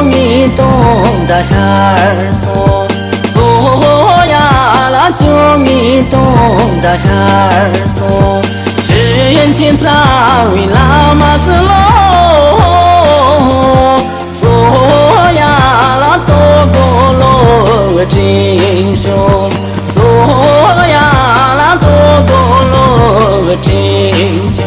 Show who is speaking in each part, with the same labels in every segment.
Speaker 1: 你懂得儿嗦，嗦呀啦就你懂得儿嗦，只愿千早为拉玛斯罗，嗦呀啦多过罗真凶，嗦呀啦多过罗真凶。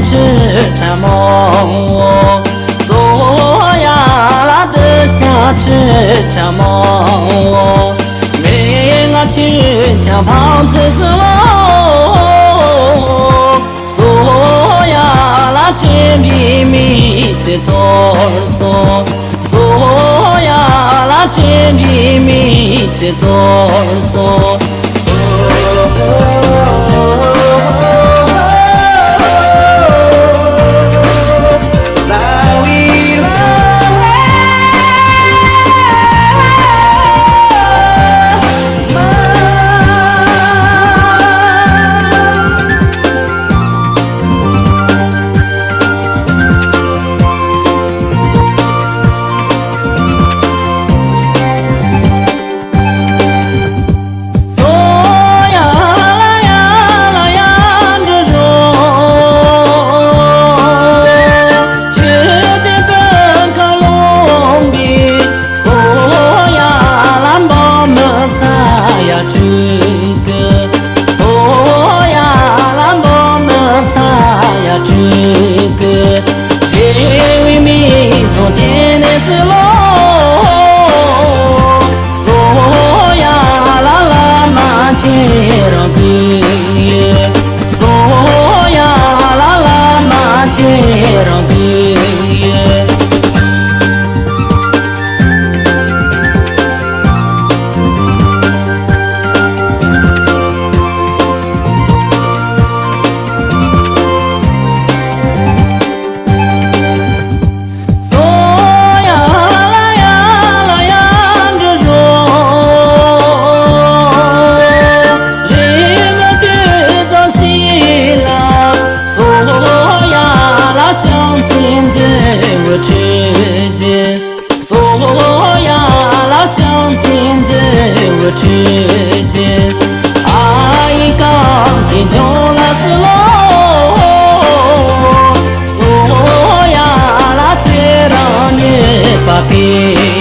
Speaker 1: 吃茶梦哦，嗦呀啦的下吃茶梦哦，没我去抢胖子死喽，嗦呀啦真比米吃多嗦，嗦呀啦真比米吃多嗦。之间，爱刚进就拉斯罗，索呀拉切让你把别。